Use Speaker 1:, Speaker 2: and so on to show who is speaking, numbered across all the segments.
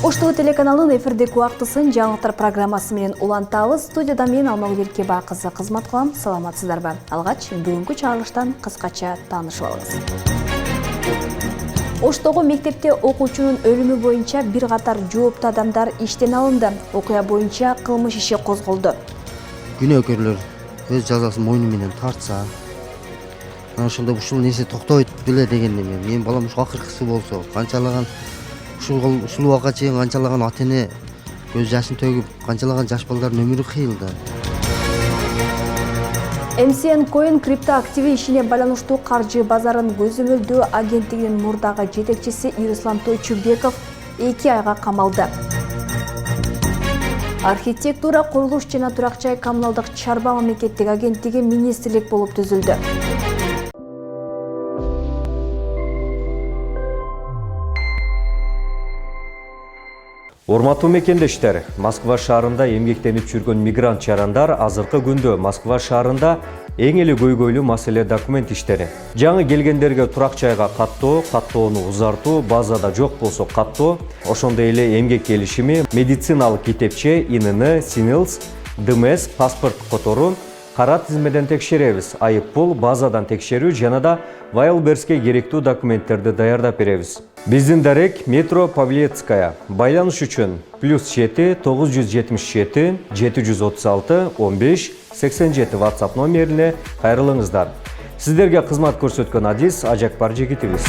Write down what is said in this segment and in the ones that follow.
Speaker 1: Оштуу телеканалынын эфирдеги убактысын жаңылыктар программасы менен улантабыз. Студияда мен Алмагүл Эркебай кызы кызмат кылам. Саламатсыздарбы? Алгач бүгүнкү чыгарылыштан кыскача таанышып алыңыз. Оштогу мектепте окуучунун өлүмү боюнча бир катар жооптуу адамдар иштен алынды. Окуя боюнча кылмыш иши козголду.
Speaker 2: Күнөөкөрлөр өз жазасын мойну менен тартса, ошондо ушул нерсе токтобойт беле дегенде менин балам ушу акыркысы болсо, канчалаган ушул убакка чейин канчалаган ата эне көз жашын төгүп, канчалаган жаш балдардын өмүрү кыйылды.
Speaker 1: MCN Coin крипто активи ишине байланыштуу каржы базарын көзөмөлдөө агенттигинин мурдагы жетекчиси Ируслан Тойчубеков 2 айга камалды. Архитектура, курулуш жана турак жай коммуналдык чарба мамлекеттик агенттиги министрлик болуп түзүлдү.
Speaker 3: Урматтуу мекендештер, Москва шаарында эмгектенип жүргөн мигрант жарандар азыркы күндө Москва шаарында эң эле көйгөйлүү маселе документ иштери. Жаңы келгендерге турак жайга каттоону узартуу, базада жок болсо каттоо, ошондой эле эмгек келишими, медициналык китепче, ИНН, СИНИЛС, ДМС, паспорт котору кара тизмеден текшеребиз. Айып пул, базадан текшерүү жана да Вайлберске керектүү документтерди даярдап беребиз. Биздин дарек метро Павлецкая. Байланыш үчүн +7 977 736 15 87 WhatsApp номерине кайрылыңыздар. Сиздерге кызмат көрсөткөн адис Ажакбар жигитибиз.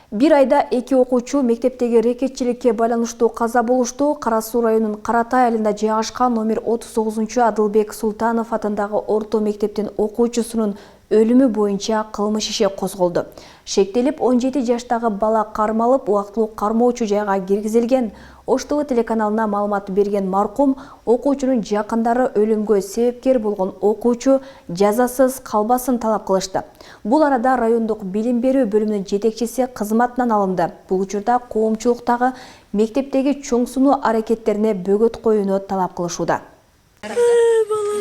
Speaker 1: Бир айда 2 окуучу мектептеги рекетчиликке байланыштуу каза болушту. Кара Суу районунун Каратай айылында жайгашкан номер 39 Адылбек Султанов атындагы орто мектептин окуучусунун өлүмү боюнча кылмыш иши козголду. Шектелип 17 жаштагы бала кармалып, убактылуу кармоочу жайга киргизилген. Оштуу телеканалына маалымат берген маркум окуучунун жакындары өлүмгө себепкер болгон окуучу жазасыз калбасын талап кылышты. Бул арада райондук билим берүү бөлүмүнүн жетекчиси кызматынан алынды. Бул учурда коомчулуктагы мектептеги чоң сунуу аракеттерине бөгөт коюуну талап кылышууда.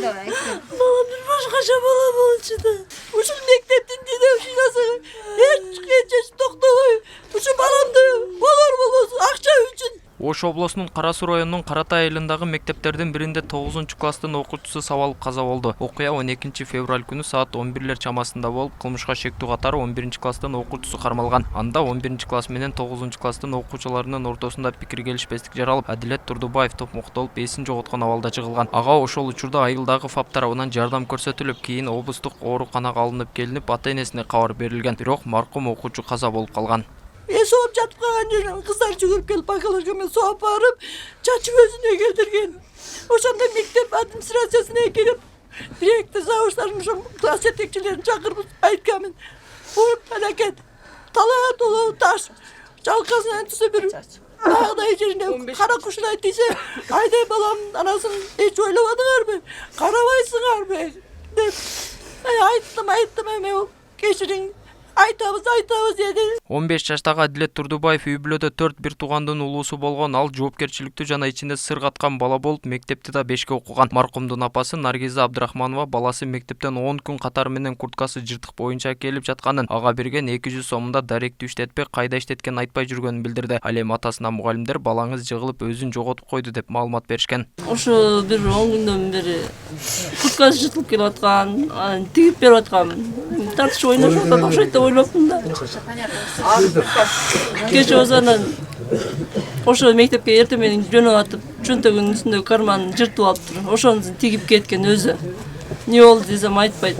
Speaker 4: Балам bir başkaça bala bolçu da. Uşul mekteptin didem şinası hiç toktobay. Uşu balamdı bolor bolmos akça üçün.
Speaker 5: Ош облусунун Кара Суу районунун Каратай айылындагы мектептердин биринде 9-класстын окуучусу сабалып каза болду. Окуя 12 февраль күнү саат 11 чамасында болуп, кылмышка шектүү катары 11-класстын окуучусу кармалган. Анда 11-класс менен 9-класстын окуучуларынын ортосунда пикир келишпестик жаралып, Адилет Турдубаев топмуктолуп, эсин жоготкон абалда жыгылган. Ага ошол учурда айылдагы ФАП тарабынан жардам көрсөтүлүп, кийин облустук ооруканага алынып келинип, ата-энесине кабар берилген. Бирок маркум окуучу каза болуп калган.
Speaker 4: Soğup jatıp kalan жерden kızlar çıkıp gelip bakalarken soğup bağırıp çaçı özüne geldirgen. Oşanda mektep administrasyasına gelip direktör savaşlarmışım klas yetekçilerini çakırmış aytkamin. Bu felaket. Talağa dolu taş. Çalkasından tüsü bir ağday yerinde kara kuşuna ettiyse ayday balamın anasını hiç oylamadın mı? Karavaysın harbi. Ayttım hemen geçirin. Айтабыз деді.
Speaker 5: 15 жаштагы Адилет Турдубаев үй бүлөдө 4 бир туугандын улуусу болгон. Ал жоопкерчиликтүү жана ичинде сыр каткан бала болуп, мектепти да 5ке окуган. Маркумдун апасы Наргиза Абдрахманова баласы мектептен 10 күн катары менен курткасы жыртык боюнча келип жатканын, ага берген 200 сомунда даректи иштетпей, кайда иштеткенин айтпай жүргөнүн билдирди. Ал эми атасына мугалимдер балаңыз жыгылып өзүн жоготуп койду деп маалымат беришкен.
Speaker 4: Ошо бир 10 күндөн бери курткасы жыртылып келип аткан, тигип берип аткан. Тартышып ойношуп атат окшойт деп ойлоптум да. Кече озанан ошо мектепке эртең менен жөнөп атып, чөнтөгүнүн үстүндөгү карманын жыртып алыптыр. Ошону тигип кеткен өзү. Не болду десем айтпайт.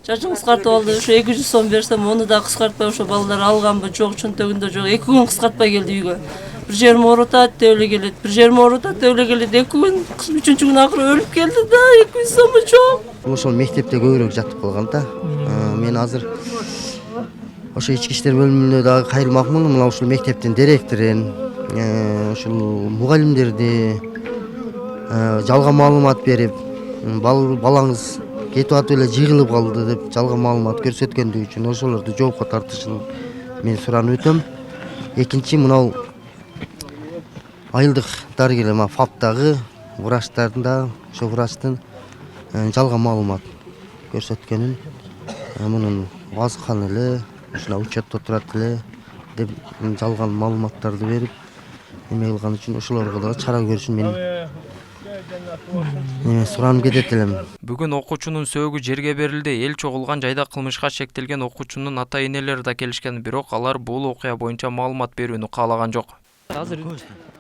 Speaker 4: Чачын кыскартып алды. Ошо 200 сом берсем, ону да кыскартпай ошо балдар алганбы, жок, чөнтөгүндө жок. 2 күн кыскартпай келди үйгө. Bir жерим оорутат, деп эле келет. Bir жерим оорутат, деп эле келет. 2 күн, 3-чү күн акыры өлүп келди да, 200 сому жок.
Speaker 2: Ошол мектепте көбүрөөк жатып калган да. Мен азыр ошо ички иштер бөлүмүндө дагы кайрылмакмын. Мына ушул мектептин директорун, ушул мугалимдерди жалган маалымат берип, балаңыз кетип атып эле жыгылып калды деп жалган маалымат көрсөткөндүгү үчүн ошолорду жоопко тартышын мен суранып өтөм. Экинчи, мынау айылдык дарыгер ФАПтагы врачтардын да ошо врачтын жалган маалымат көрсөткөнүн мунун азган эле ушуна учетто турат эле деп жалган маалыматтарды берип эме кылган үчүн ошолорго дагы чара көрүшүн мен суранып кетет элем.
Speaker 5: Бүгүн окуучунун сөөгү жерге берилди. Эл чогулган жайда кылмышка шектелген окуучунун ата-энелери да келишкен, бирок алар бул окуя боюнча маалымат берүүнү каалаган жок. Азыр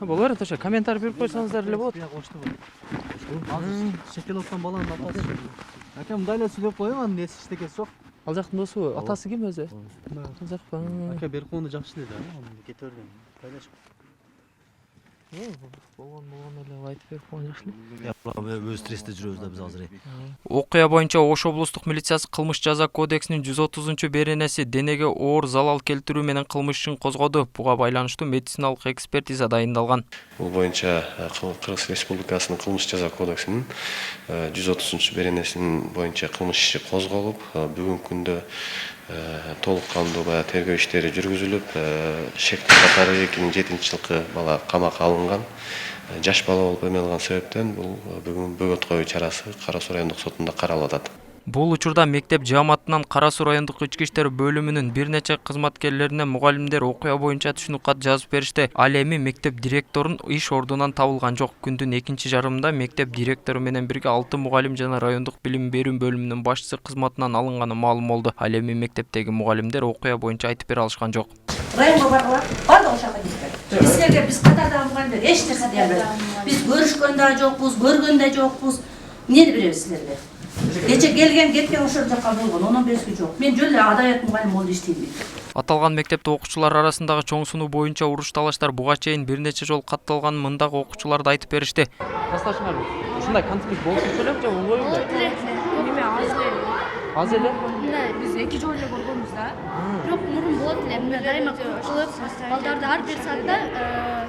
Speaker 5: боло берет, ошо комментарий берип койсоңуздар эле болот.
Speaker 6: Азыр шектелип аткан баланын атасы. Ака мындай эле сүйлөп коеюн, анын эси эчтекеси жок.
Speaker 5: Ал жактын досу, атасы ким өзү? Ал жак.
Speaker 6: Ака берип койгону жакшы эле да, аны кете берген. Кайлашып.
Speaker 5: Болгон эле айтып берип койгон жакшы эле.
Speaker 6: Өз стрессте жүрөбүз да биз азыр.
Speaker 5: Окуя боюнча Ош облустук милициясы кылмыш жаза кодексинин 130-беренеси денеге оор залал келтирүү менен кылмыш ишин козгоду. Буга байланыштуу медициналык экспертиза дайындалган.
Speaker 7: Бул боюнча Кыргыз Республикасынын кылмыш жаза кодексинин 130-беренесинин боюнча кылмыш иши козголуп, бүгүнкү күндө толук кандуу баягы тергөө иштери жүргүзүлүп, шектүү катары 2007-жылкы бала камакка алынган. Жаш бала болуп эме кылган себептен бул бүгүн бөгөт коюу чарасы Кара Суу райондук сотунда каралып атат.
Speaker 5: Бул учурда мектеп жааматынан Кара Суу райондук ички иштер бөлүмүнүн бир нече кызматкерлерине мугалимдер окуя боюнча түшүнүк кат жазып беришти. Ал эми мектеп директорун иш ордунан табылган жок. Күндүн экинчи жарымында мектеп директору менен бирге 6 мугалим жана райондук билим берүү бөлүмүнүн башчысы кызматынан алынганы маалым болду. Ал эми мектептеги мугалимдер окуя боюнча айтып бере алышкан жок.
Speaker 8: Районго баргыла, бардыгы ошого кетти. Силерге биз катардагы мугалимдер эч нерсе дей албайбыз. Биз көрүшкөн да жокпуз, көргөн да жокпуз. Эмнени беребиз силерге? Кече келген, кеткен ошол жака болгон, онун бериси жок. Мен жөн эле адаят мугалим болуп иштейм.
Speaker 5: Аталган мектепте окуучулар арасындагы чоң сунуу боюнча уруш талаштар буга чейин бир нече жолу катталганын мындагы окуучулар да айтып беришти. Касташыңарбы? Ушундай конфликт болуп эле же оңой эле?
Speaker 9: Эме аз эле.
Speaker 5: Аз эле?
Speaker 9: Мындай биз 2 жолу эле көргөнбүз да. Бирок мурун болот эле. Эме дайыма кылып, балдарды ар бир саатта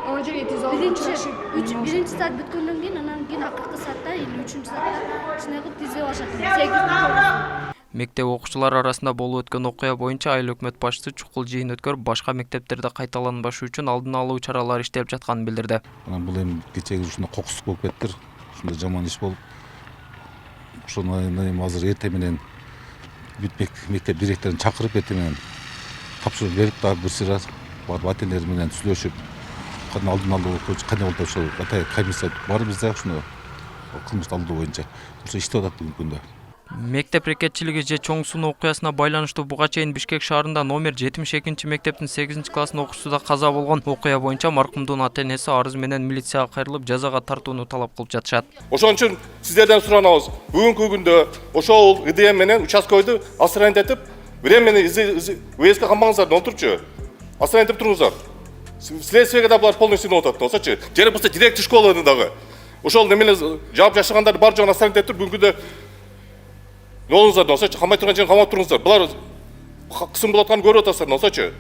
Speaker 9: он жерге тез алып биринчи саат бүткөндөн кийин анан кийин акыркы саатта или 3-саатта ушундай кылып тизип алышат. 8
Speaker 5: Мектеп окуучулары арасында болуп өткөн окуя боюнча айыл өкмөт башчысы чукул жыйын өткөрүп, башка мектептерде кайталанбашы үчүн алдын алуу чаралары иштелип жатканын билдирди.
Speaker 10: Анан бул эми кечеги ушундай кокустук болуп кеттир. Ушундай жаман иш болуп, ошону эми азыр эртең менен бүтмек мектеп директорун чакырып эртең менен тапшырып берип дагы бир сыйра барып ата-энелер менен сүйлөшүп, кандай алдын алуу кандай болуп ошол комиссия бар бизде ушуну кылмыш алдоо боюнча ошо иштеп атат бүгүнкү күндө.
Speaker 5: Мектеп рекетчилиги же чоң сунуу окуясына байланыштуу буга чейин Бишкек шаарында номер 72 мектептин 8 класстын окуучусу да каза болгон. Окуя боюнча маркумдун ата-энеси арыз менен милицияга кайрылып, жазага тартууну талап кылып жатышат.
Speaker 11: Ошон үчүн сиздерден суранабыз. Бүгүнкү күндө ошол ИДМ менен участкойду асырайындатып, времени выездге камбаңыздар, отурчу. Асырайындатып туруңуздар. Следствиеге да булар полный сынып атат, осочу. Жери болсо директор школаны дагы. Ошол немени жаап жашагандар бар жогун асырайындатып, бүгүнкү күндө Нолуңуздар, осочу, камай турган жерин камап туруңуздар. Булар кысым болуп атканын көрүп атасыздар, осочу.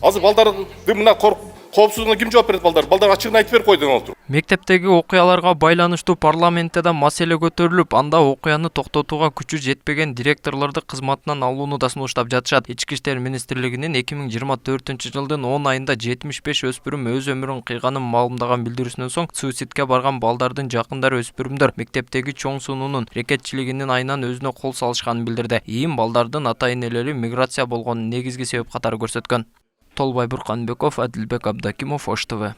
Speaker 11: Азыр балдарды мына коопсуздугуна ким жооп берет балдар? Балдар ачыгын айтып берип койду отуруп.
Speaker 5: Мектептеги окуяларга байланыштуу парламентте да маселе көтөрүлүп, анда окуяны токтотууга күчү жетпеген директорлорду кызматынан алууну да сунуштап жатышат. Ички иштер министрлигинин 2024-жылдын 10 айында 75 өспүрүм өз өмүрүн кыйганын маалымдаган билдирүүсүнөн соң суицидке барган балдардын жакындары өспүрүмдөр мектептеги чоң сунуунун рекетчилигинин айынан өзүнө кол салышканын билдирди. Ийин балдардын ата-энелери миграция болгонун негизги себеп катары көрсөткөн. Толбай Бурканбеков, Адилбек Абдакимов, Ош ТВ.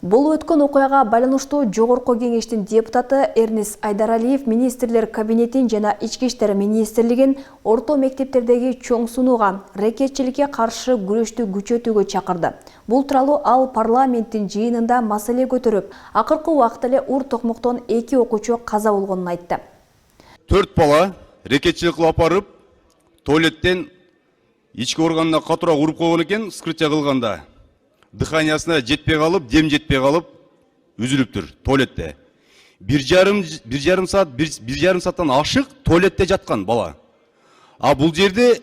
Speaker 1: Болуп өткөн окуяга байланыштуу Жогорку кеңештин депутаты Эрнис Айдаралиев министрлер кабинетин жана ички иштер министрлигин орто мектептердеги чоң сунууга, рекетчиликке каршы күрөштү күчөтүүгө чакырды. Бул тууралуу ал парламенттин жыйынында маселе көтөрүп, акыркы убакытта эле ур токмоктон 2 окуучу каза болгонун айтты.
Speaker 12: 4 бала рекетчилик кылып апарып, туалеттен ички органына катуураак уруп койгон экен, вскрытие кылганда. Дыханиясына жетпей калып, дем жетпей калып, үзүлүптүр туалетте. 1,5 сааттан ашык туалетте жаткан бала. А бул жерде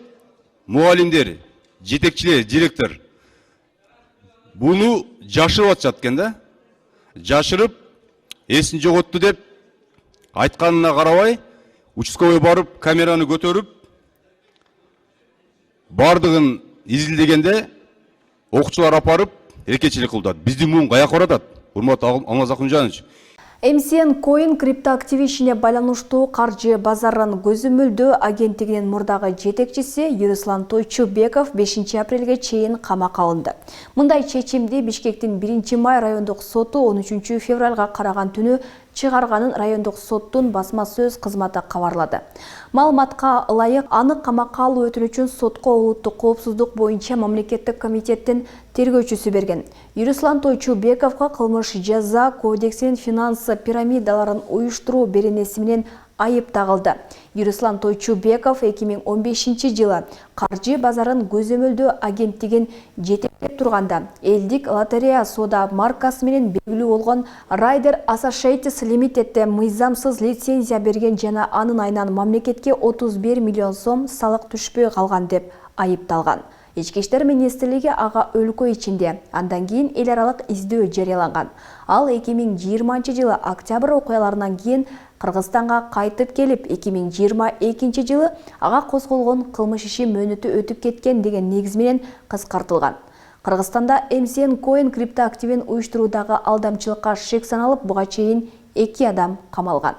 Speaker 12: мугалимдер, жетекчилер, директор буну жашырып атышат экен да. Жашырып, эсин жоготту деп айтканына карабай, участковый барып, камераны көтөрүп, бардыгын изилдегенде окуучулар апарып рекетчилик кылдат. Биздин муун каяка баратат? Урматтуу Алмаз Акунжанович.
Speaker 1: MCN Coin криптоактиви ишине байланыштуу каржы базарын көзөмөлдөө агенттигинин мурдагы жетекчиси Юруслан Тойчубеков 5 апрелге чейин камакка алынды. Мындай чечимди Бишкектин 1 май райондук соту 13 февралга караган түнү чыгарганын райондук соттун басма сөз кызматы кабарлады. Маалыматка ылайык аны камакка алуу өтүнүчүн сотко улуттук коопсуздук боюнча мамлекеттик комитеттин тергөөчүсү берген. Юруслан Тойчубековго кылмыш жаза кодексинин финансы пирамидаларын уюштуруу беренеси менен айып тагылды. Юруслан Тойчубеков 2015 жылы каржы базарын көзөмөлдөө агенттигин жетектеп турганда элдик лотерея соода маркасы менен белгилүү болгон Rider Associates Limited'де мыйзамсыз лицензия берген жана анын айынан мамлекетке 31 миллион сом салык түшпөй калган деп айыпталган. Ички иштер министрлиги ага өлкө ичинде андан кийин эл аралык издөө жарыяланган. Ал 2020 жылы октябрь окуяларынан кийин Кыргызстанга кайтып келип, 2022 жылы ага козголгон кылмыш иши мөөнөтү өтүп кеткен деген негиз менен кыскартылган. Кыргызстанда MCN Coin криптоактивин уюштуруудагы алдамчылыкка шек саналып, буга чейин 2 адам камалган.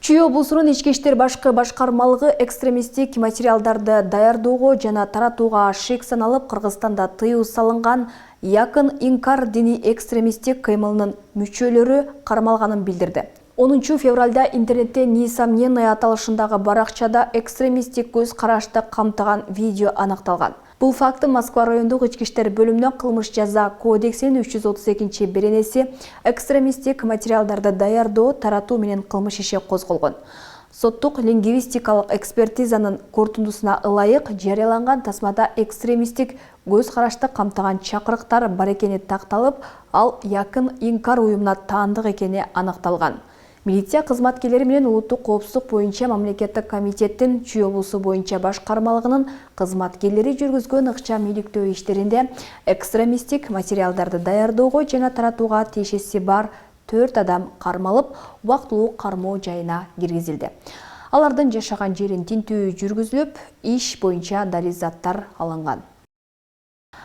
Speaker 1: Чүй облусунун ички иштер башкы башкармалыгы экстремисттик материалдарды даярдоого жана таратууга шек саналып, Кыргызстанда тыюу салынган Якын Инкар дини экстремисттик кыймылынын мүчөлөрү кармалганын билдирди. 10 февралда интернетте несомненный аталышындагы баракчада экстремисттик көз карашты камтыган видео аныкталган. Бул факты Москва райондук ички иштер бөлүмүнө кылмыш жаза кодексинин 332 беренеси экстремисттик материалдарды даярдоо, таратуу менен кылмыш иши козголгон. Соттук лингвистикалык экспертизанын корутундусуна ылайык жарыяланган тасмада экстремисттик көз карашты камтыган чакырыктар бар экени такталып, ал Якын Инкар уюмуна таандык экени аныкталган. Милиция кызматкерлери менен улуттук коопсуздук боюнча мамлекеттик комитеттин Чүй облусу боюнча башкармалыгынын кызматкерлери жүргүзгөн ыкчам иликтөө иштеринде экстремисттик материалдарды даярдоого жана таратууга тиешеси бар 4 адам кармалып, убактылуу кармоо жайына киргизилди. Алардын жашаган жерин тинтүү жүргүзүлүп, иш боюнча далил заттар алынган.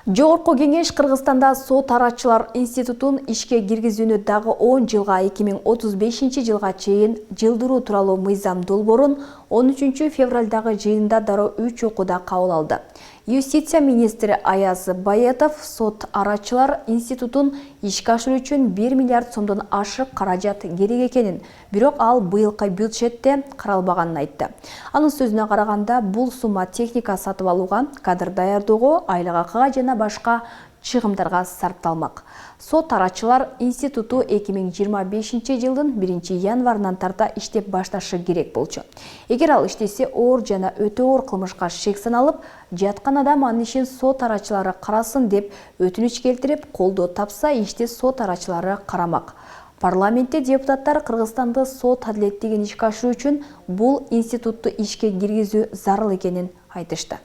Speaker 1: Жогорку кеңеш Кыргызстанда сот арачылар институтун ишке киргизүүнү дагы 10 жылга 2035 жылга чейин жылдыруу тууралуу мыйзам долбоорун 13 февралдагы жыйында дароо 3 окууда кабыл алды. Юстиция министри Аяз Баятов сот арачылар институтун ишке ашыруу үчүн 1 миллиард сомдон ашык каражат керек экенин, бирок ал быйылкы бюджетте каралбаганын айтты. Анын сөзүнө караганда, бул сумма техника сатып алууга, кадр даярдоого, айлык акыга жана башка чыгымдарга сарпталмак. Сот арачылар институту 2025 жылдын 1 январынан тарта иштеп башташы керек болчу. Эгер ал иштесе, оор жана өтө оор кылмышка шек саналып, жаткан адам анын ишин сот арачылары карасын деп өтүнүч келтирип, колдоо тапса, ишти сот арачылары карамак. Парламентте депутаттар Кыргызстанды сот адилеттигин ишке ашыруу үчүн бул институтту ишке киргизүү зарыл экенин айтышты.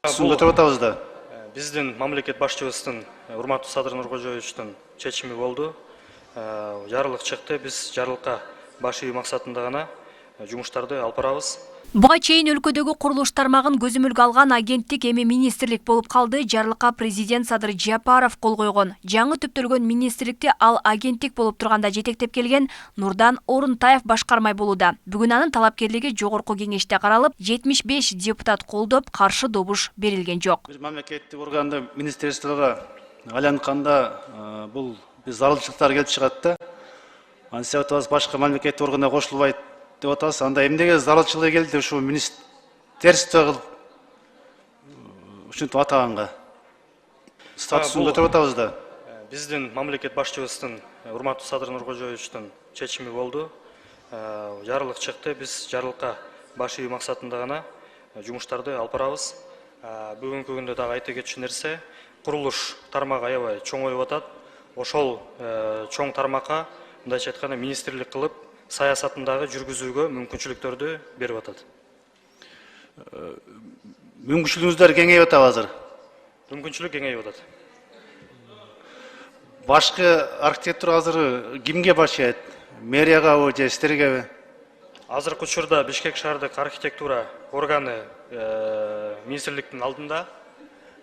Speaker 6: Өтүп атабыз да. Биздин мамлекет башчыбыздын урматтуу Садыр Нуркожоевичтин чечими болду. Жарылык чыкты. Биз жарылыкка баш ийүү максатында гана жумуштарды алып барабыз.
Speaker 1: Буга чейин өлкөдөгү курулуш тармагын көзөмөлгө алган агенттик эми министрлик болуп калды. Жарылыкка президент Садыр Жапаров кол койгон. Жаңы түптөлгөн министрликти ал агенттик болуп турганда жетектеп келген Нурдан Орунтаев башкармай болууда. Бүгүн анын талапкерлиги жогорку кеңеште каралып, 75 депутат колдоп, каршы добуш берилген жок.
Speaker 6: Бир мамлекеттик органды министрликке айлантканда бул зарылчылыктар келип чыгат да. Ансеп атабыз башка мамлекеттик органга кошулбайт деп атабыз. Анда эмнеге зарылчылык келди ушу министерство кылып ушинтип атаганга? Статусун көтөрүп атабыз да. Биздин мамлекет башчыбыздын урматтуу Садыр Нуркожоевичтин чечими болду. Жарылык чыкты. Биз жарылыкка баш ийүү максатында гана жумуштарды алып барабыз. Бүгүнкү күндө дагы айта кетчү нерсе, курулуш тармагы аябай чоңоюп атат. Ошол чоң тармакка мындайча айтканда министрлик кылып саясатындагы жүргүзүүгө мүмкүнчүлүктөрдү берип атат. Мүмкүнчүлүгүңүздөр кеңейип атабы азыр? Мүмкүнчүлүк кеңейип атат. Башкы архитектура азыр кимге башчайт? Мэриягабы же сиздергеби? Азыркы учурда Бишкек шаардык архитектура органы министрликтин алдында.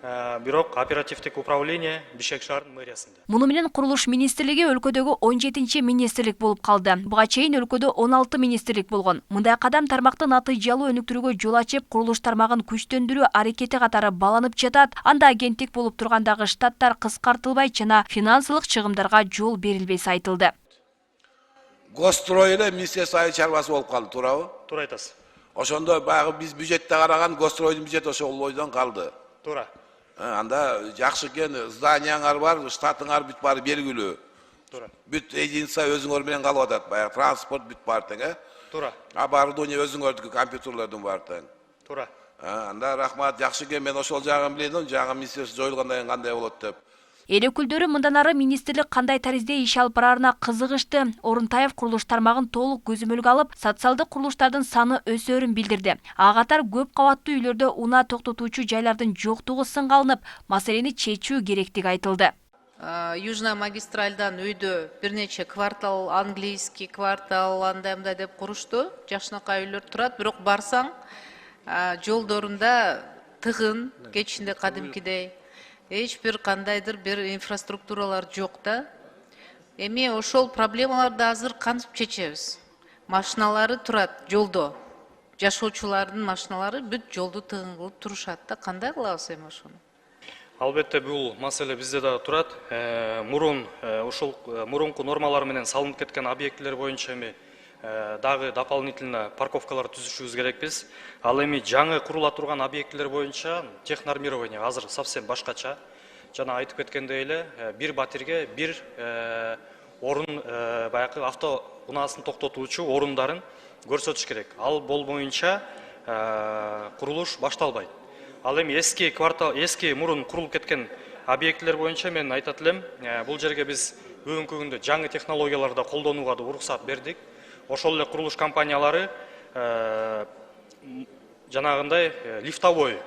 Speaker 6: бирок оперативдик управление Бишкек шаарынын мэриясында.
Speaker 1: Муну менен курулуш министрлиги өлкөдөгү 17-чи министрлик болуп калды. Буга чейин өлкөдө 16 министрлик болгон. Мындай кадам тармакты натыйжалуу өнүктүрүүгө жол ачып, курулуш тармагын күчтөндүрүү аракети катары баланып жатат. Анда агенттик болуп тургандагы штаттар кыскартылбай жана финансылык чыгымдарга жол берилбеси айтылды.
Speaker 13: Гострой эле миссия сайын чарбасы болуп калды, туурабы?
Speaker 6: Туура айтасыз.
Speaker 13: Ошондо баягы биз бюджетте караган Гостройдун бюджети ошол бойдон калды.
Speaker 6: Туура.
Speaker 13: Анда жакшы экен, зданияңар бар, штатыңар бүт баары белгилүү.
Speaker 6: Туура.
Speaker 13: Бүт единица өзүңөр менен калып атат, баягы транспорт бүт бар тең,
Speaker 6: Туура.
Speaker 13: Оборудование өзүңөрдүкү, компьютерлердин бар тең.
Speaker 6: Туура.
Speaker 13: Анда рахмат, жакшы экен, мен ошол жагын билем, жаңы министрлик жоюлгандан кийин кандай болот деп.
Speaker 1: Эл өкүлдөрү мындан ары министрлик кандай таризде иш алып барарына кызыгышты. Орунтаев курулуш тармагын толук көзөмөлгө алып, социалдык курулуштардын саны өсөрүн билдирди. Ага катар көп кабаттуу үйлөрдө унаа токтотуучу жайлардын жоктугу сынга алынып, маселени чечүү керектиги айтылды.
Speaker 14: Южный магистральдан үйдө бир нече квартал, английский квартал, андай деп курушту. Жакшынакай үйлөр турат, бирок барсаң, жолдорунда тыгын, кечинде кадимкидей, эч бир кандайдыр бир инфраструктуралар жок да. Эми ошол проблемаларды азыр кантип чечебиз? Машиналары турат жолдо. Жашоочулардын машиналары бүт жолду тыгын кылып турушат да. Кандай кылабыз эми ошону?
Speaker 6: Албетте бул маселе бизде да турат. Ошол мурунку нормалар менен салынып кеткен объектилер боюнча эми дагы дополнительно парковкалар түзүшүбүз керекпиз. Ал эми жаңы курула турган объектилер боюнча технормирование азыр совсем башкача. Жана айтып кеткендей эле, бир батирге бир орун баягы авто унаасын токтотуучу орундарын көрсөтүш керек. Ал болбоюнча курулуш башталбайт. Ал эми эски мурун курулуп кеткен объектилер боюнча мен айтат элем, бул жерге биз бүгүнкү күндө жаңы технологияларды колдонууга да уруксат бердик. Ошол эле курулуш компаниялары жанагындай лифтовой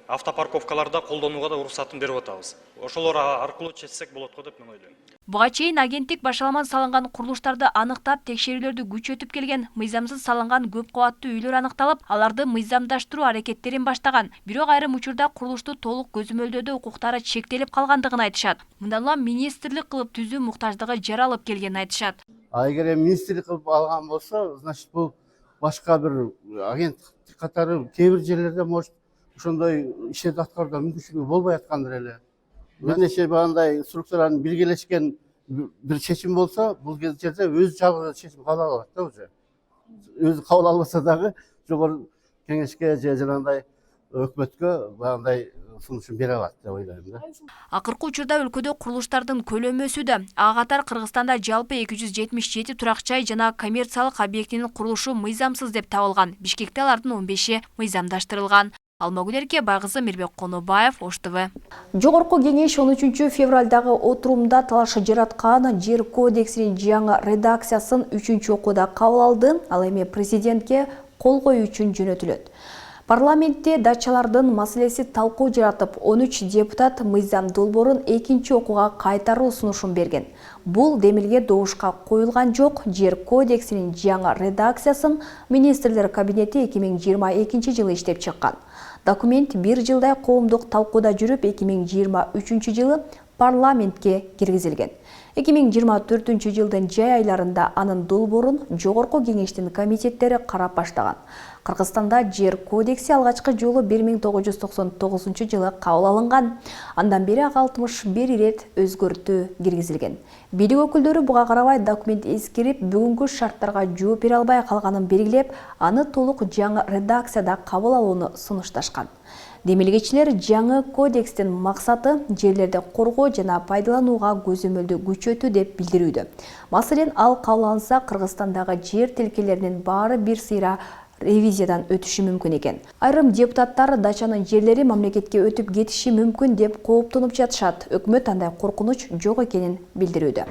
Speaker 6: автопарковкаларда колдонууга да уруксатын берип атабыз. Ошолор аркылуу чечсек болот го деп мен ойлойм.
Speaker 1: Буга чейин агенттик башаламан салынган курулуштарды аныктап, текшерүүлөрдү күчөтүп келген. Мыйзамсыз салынган көп кабаттуу үйлөр аныкталып, аларды мыйзамдаштыруу аракеттерин баштаган. Бирок айрым учурда курулушту толук көзөмөлдөөдө укуктары чектелип калгандыгын айтышат. Мындан улам министрлик кылып түзүү муктаждыгы жаралып келгенин айтышат.
Speaker 15: Эгер министрлик кылып алган болсо, значит бул башка бир агенттик катары кээ бир жерлерде может ошондой ишти аткарууга мүмкүнчүлүгү болбой аткандыр эле. Бир нече бандай структуранын биргелешкен бир чечим болсо, бул жерде өз жалгыз чечим кабыл алат да уже. Өзү кабыл албаса дагы жогору кеңешке же жанагындай өкмөткө бандай сунушун бере алат деп ойлойм да.
Speaker 1: Акыркы учурда өлкөдө курулуштардын көлөмү өсүүдө. Ага катар Кыргызстанда жалпы 277 турак жай жана коммерциялык объектинин курулушу мыйзамсыз деп табылган. Бишкекте алардын 15-и мыйзамдаштырылган. Алмагүлерке, Байгызы Мирбек Конобаев, Ош ТВ. Жогорку кеңеш 13 февралдагы отурумда талаш жараткан жер кодексинин жаңы редакциясын 3-окууда кабыл алды. Ал эми президентке кол коюу үчүн жөнөтүлөт. Парламентте дачалардын маселеси талкуу жаратып, 13 депутат мыйзам долбоорун 2-окууга кайтаруу сунушун берген. Бул демилге добушка коюлган жок. Жер кодексинин жаңы редакциясын министрлер кабинети 2022-жылы иштеп чыккан. Документ бир жылдай коомдук талкууда жүрүп, 2023-жылы парламентке киргизилген. 2024-жылдын жай айларында анын долбоорун жогорку кеңештин комитеттери карап баштаган. Кыргызстанда жер кодекси алгачкы жолу 1999-жылы кабыл алынган. Андан бери 61 ирет өзгөртүү киргизилген. Бийлик өкүлдөрү буга карабай документ эскирип, бүгүнкү шарттарга жооп бере албай калганын белгилеп, аны толук жаңы редакцияда кабыл алууну сунушташкан. Демилгечилер жаңы кодекстин максаты жерлерди коргоо жана пайдаланууга көзөмөлдү күчөтүү деп билдирүүдө. Маселен, ал кабыл алынса, Кыргызстандагы жер тилкелеринин баары бир сыйра ревизиядан өтүшү мүмкүн экен. Айрым депутаттар дачанын жерлери мамлекетке өтүп кетиши мүмкүн деп кооптонуп жатышат. Өкмөт андай коркунуч жок экенин билдирүүдө.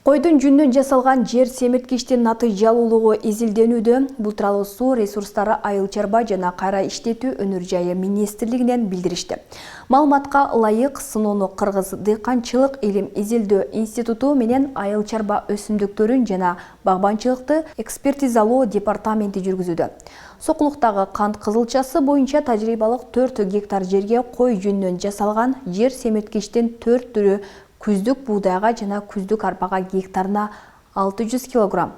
Speaker 1: Койдун жүнүнөн жасалган жер семирткичтин натыйжалуулугу изилденүүдө. Бул тууралуу суу ресурстары айыл чарба жана кайра иштетүү өнөр жайы министрлигинен билдиришти. Маалыматка ылайык сыноону Кыргыз дыйканчылык илим изилдөө институту менен айыл чарба өсүмдүктөрүн жана багбанчылыкты экспертизалоо департаменти жүргүзүүдө. Сокулуктагы кант кызылчасы боюнча тажрыйбалык 4 гектар жерге кой жүнүнөн жасалган жер семирткичтин 4 түрү күздүк буудайга жана күздүк арпага гектарына 600 кг,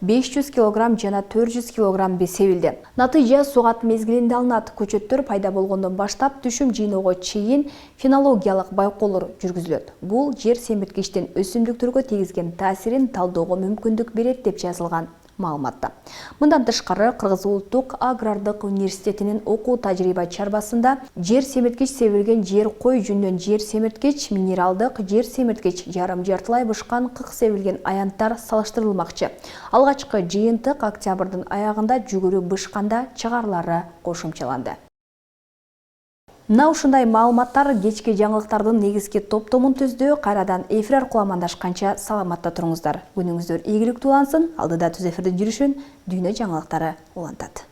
Speaker 1: 500 кг жана 400 кг себилди. Натыйжа сугат мезгилинде алынат. Көчөттөр пайда болгондон баштап түшүм жыйноого чейин фенологиялык байкоолор жүргүзүлөт. Бул жер семирткичтин өсүмдүктөргө тийгизген таасирин талдөөгө мүмкүндүк берет деп жазылган маалыматта. Мындан тышкары Кыргыз Улуттук агрардык университетинин окуу тажрыйба чарбасында жер семирткич себилген жер кой жүнүнөн жер семирткич, минералдык жер семирткич, жарым жартылай бышкан кык себилген аянттар салыштырылмакчы. Алгачкы жыйынтык октябрдын аягында жүгүрү бышканда чыгарылары кошумчаланды. Мына ушундай маалыматтар кечки жаңылыктардын негизги топтомун түздү. Кайрадан эфир аркылуу амандашканча саламатта туруңуздар. Күнүңүздөр ийгиликтүү улансын. Алдыда түз эфирдин жүрүшүн дүйнө жаңылыктары улантат.